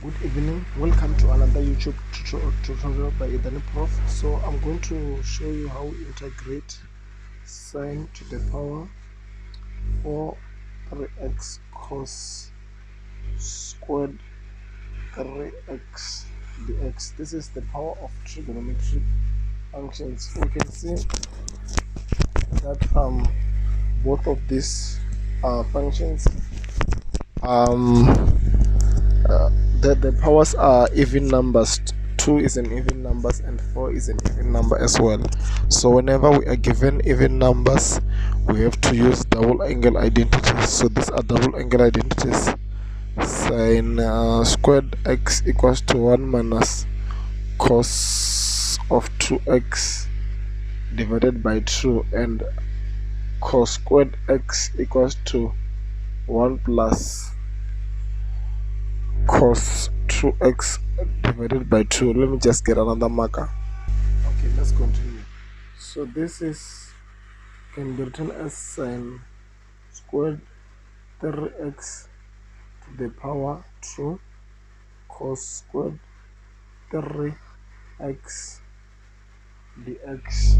Good evening, welcome to another YouTube tutorial by Prof. So I'm going to show you how we integrate sine to the power 3x cos squared 3x dx. This is the power of trigonometric functions. We can see that both of these functions the powers are even numbers. 2 is an even numbers and 4 is an even number as well. So whenever we are given even numbers, we have to use double angle identities. So these are double angle identities. Sine squared x equals to 1 minus cos of 2x divided by 2, and cos squared x equals to 1 plus cos 2x divided by 2. Let me just get another marker. Okay, let's continue. So this can be written as sine squared 3x to the power 2 cos squared 3x dx.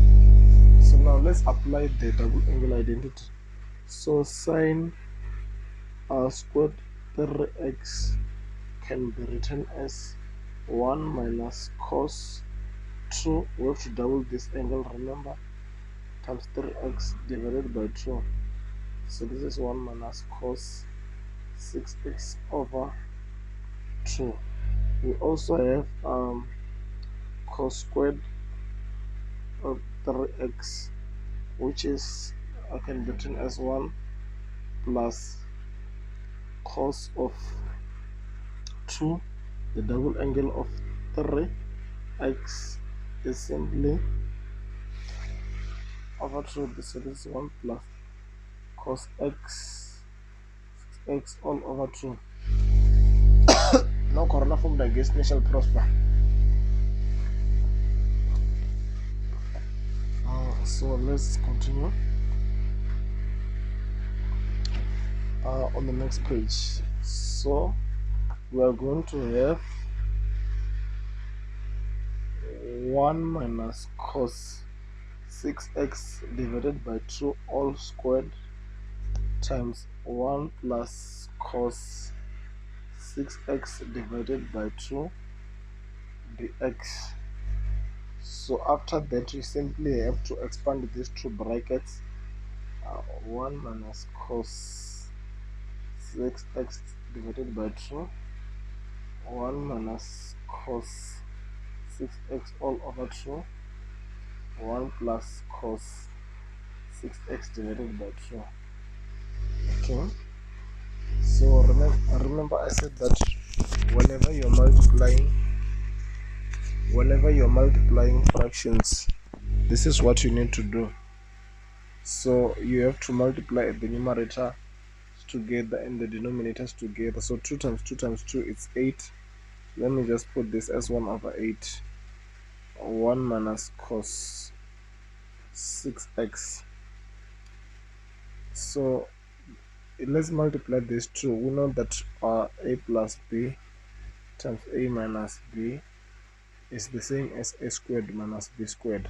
So now let's apply the double angle identity. So sine squared 3x can be written as 1 minus cos 2, we have to double this angle, remember, times 3x divided by 2. So this is 1 minus cos 6x over 2. We also have cos squared of 3x, which is can be written as 1 plus cos of 2. The double angle of 3x is simply over 2. So this is 1 plus cos x all over 2. Now corona form the guest shall prosper. So let's continue on the next page. So we are going to have 1 minus cos 6x divided by 2 all squared times 1 plus cos 6x divided by 2 dx. So after that, you simply have to expand these two brackets. 1 minus cos 6x divided by 2, 1 minus cos 6x all over 2, 1 plus cos 6x divided by 2. Okay, so remember I said that whenever you're multiplying fractions, this is what you need to do. So you have to multiply the numerator together and the denominators together. So 2 times 2 times 2 is 8. Let me just put this as 1 over 8. 1 minus cos 6x. So let's multiply these two. We know that a plus b times a minus b is the same as a squared minus b squared.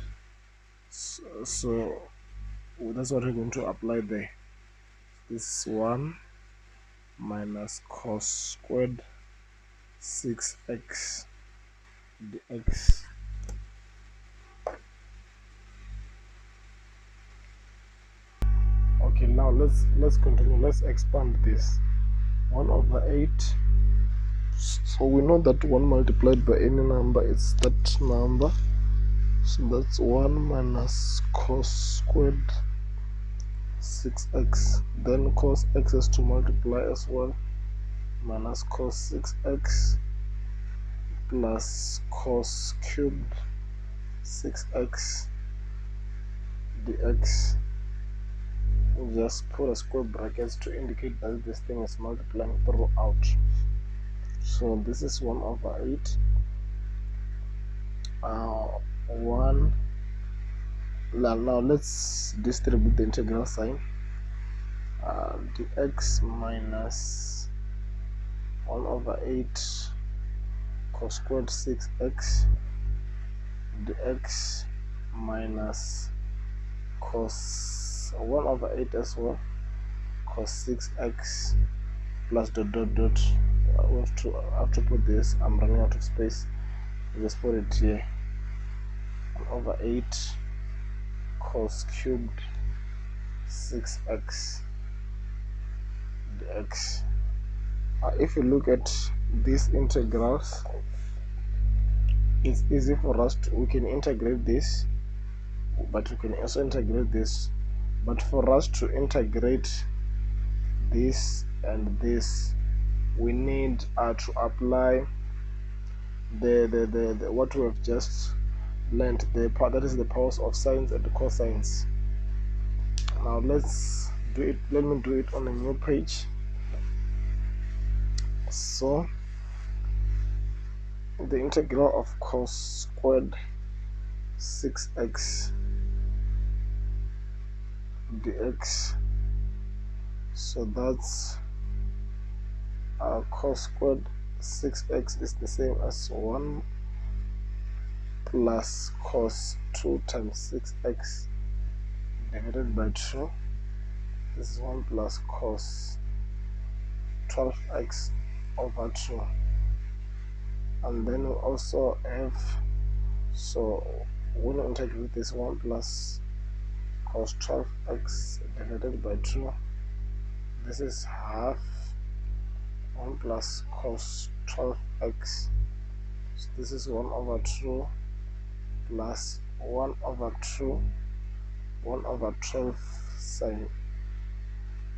So that's what we're going to apply there. This 1 minus cos squared 6x dx. Okay, now let's continue. Let's expand this. 1 over 8. So we know that 1 multiplied by any number is that number. So that's 1 minus cos squared 6x. Then cos x has to multiply as well. Minus cos 6x plus cos cubed 6x dx. We'll just put a square brackets to indicate that this thing is multiplying throughout. So this is 1 over 8. 1. Now let's distribute the integral sign. Dx minus 1 over 8 cos squared 6x dx minus cos 1 over 8 as well, cos 6x plus dot dot dot. We have to put this. I'm running out of space. Just put it here. 1 over 8 cos cubed 6x dx. If you look at these integrals, it's easy for us to, we can integrate this, but we can also integrate this. But for us to integrate this and this, we need to apply the what we have just learned, the part that is the powers of sines and the cosines. Now let's do it. Let me do it on a new page. So the integral of cos squared 6x dx, so that's cos squared 6x is the same as 1 plus cos 2 times 6x divided by 2. This is 1 plus cos 12x over 2. And then we also have, so when we integrate this, 1 plus cos 12x divided by 2, this is half 1 plus cos 12x, so this is 1 over 2 plus 1 over 2 1 over 12 sine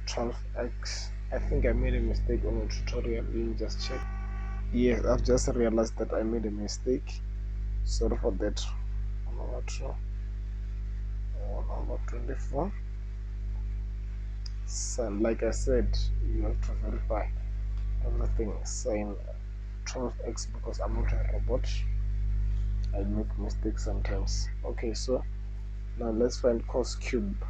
12x. I think I made a mistake on the tutorial. Let me just check. Yes, I've just realized that I made a mistake. Sorry for that. 1 over 2 1 over 24 sine, like I said, you have to verify everything. Sine 12x, because I'm not a robot, I make mistakes sometimes. Okay, so now let's find cos cubed.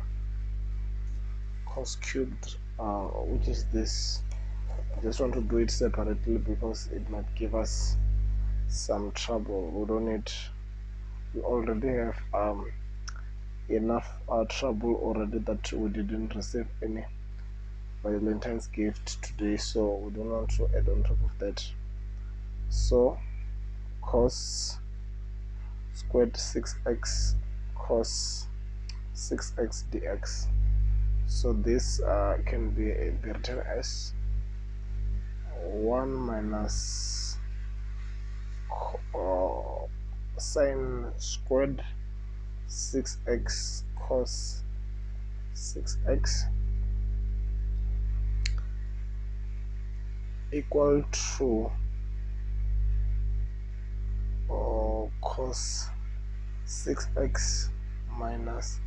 Cos cubed, which is this. I just want to do it separately because it might give us some trouble. We don't need, we already have enough trouble already that we didn't receive any Valentine's gift today, so we don't want to add on top of that. So cos squared 6x cos 6x dx, so this can be written as 1 minus sine squared 6x cos 6x equal to cos 6x minus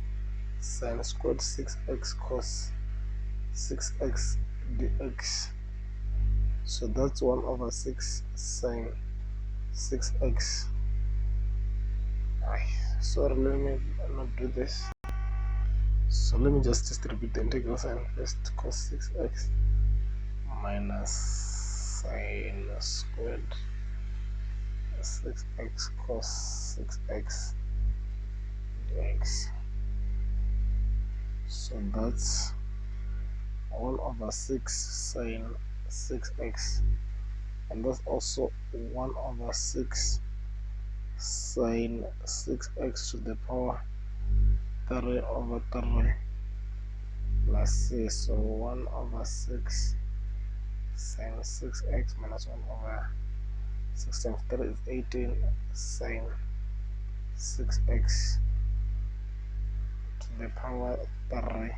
sine squared 6x cos 6x dx, so that's 1 over 6 sine 6x. Sorry, let me not do this. So let me just distribute the integral sign first. Cos 6x minus sine squared 6x cos 6x dx, so that's 1 over 6 sine 6x, and that's also 1 over 6 sine 6x to the power 3 over 3 plus c, so 1 over 6 sine 6x minus 1 over 6 times 3 is 18 sine 6x to the power 3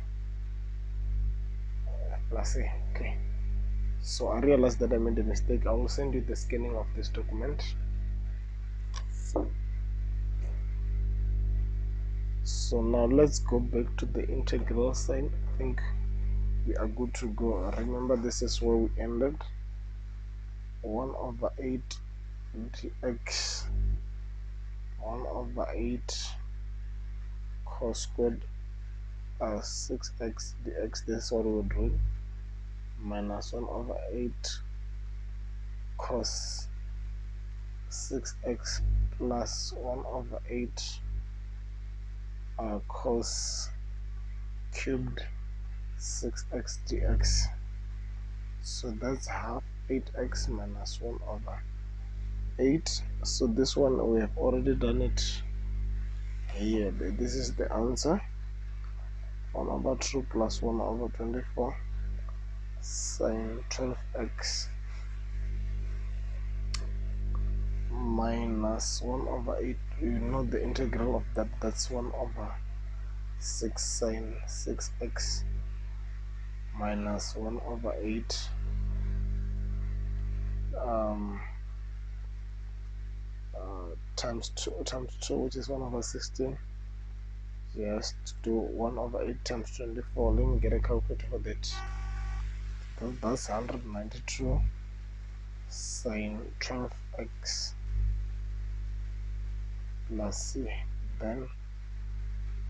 plus c. Okay, so I realized that I made a mistake. I will send you the scanning of this document. So now let's go back to the integral sign. I think we are good to go. Remember, this is where we ended. 1 over 8 dx, 1 over 8 cos squared 6x dx, this is what we're doing, minus 1 over 8 cos 6x plus 1 over 8 cos cubed 6x dx. So that's half 8x minus 1 over 8. So this one we have already done it here. This is the answer. 1 over 2 plus 1 over 24 sine 12x minus 1 over 8. You know the integral of that. That's 1 over 6 sine 6x minus 1 over 8 times 2, which is 1 over 16. Just do 1 over 8 times 24. Let me get a calculator for that. That's 192 sine 12x plus c. Then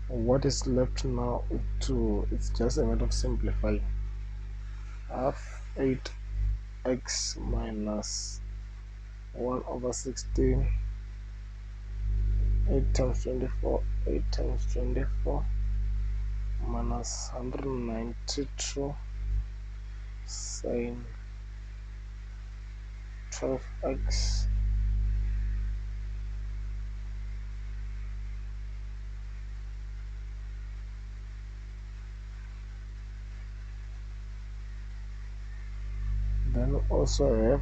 what is left now it's just a matter of simplifying. Half 8x minus 1 over 16, 8 times 24, 8 times 24 minus 192 sine 12x then also have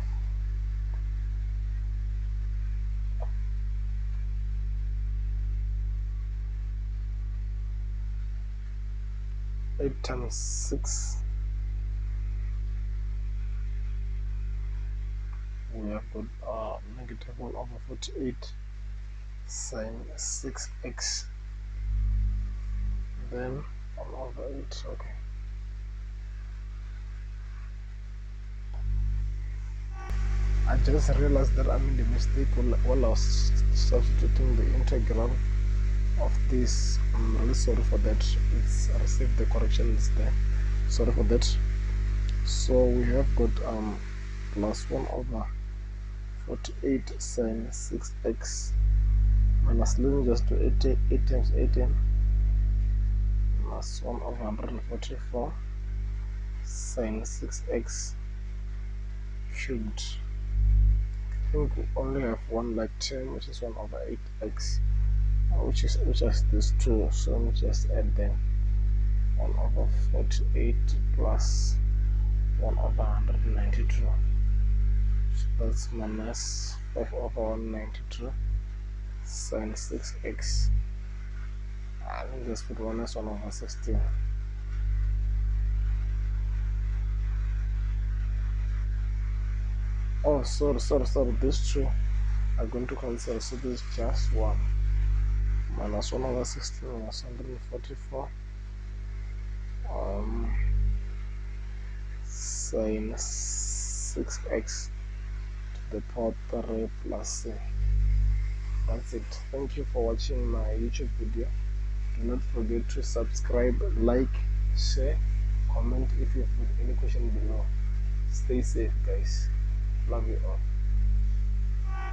8 times 6, we have got negative 1 over 48 sine 6x, then 1 over 8. Okay, I just realized that I made a mistake while I was substituting the integral of this. I'm really sorry for that. I received the corrections there. Sorry for that. So we have got plus 1 over 48 sine 6x minus, let me just do 8 times 18 plus 1 over 144 sine 6x cubed. I think we only have one like term, which is 1 over 8x, which is this 2. So let me just add them. 1 over 48 plus 1 over 192. So that's minus 5 over 192 sine 6x. Let me just put minus 1 over 16. Oh, sorry. These two are going to cancel. So this is just 1. Minus 1 over 16 minus 144 sine 6x to the power 3 plus c. That's it. Thank you for watching my YouTube video. Do not forget to subscribe, like, share, comment if you have any question below. Stay safe, guys. Love you all.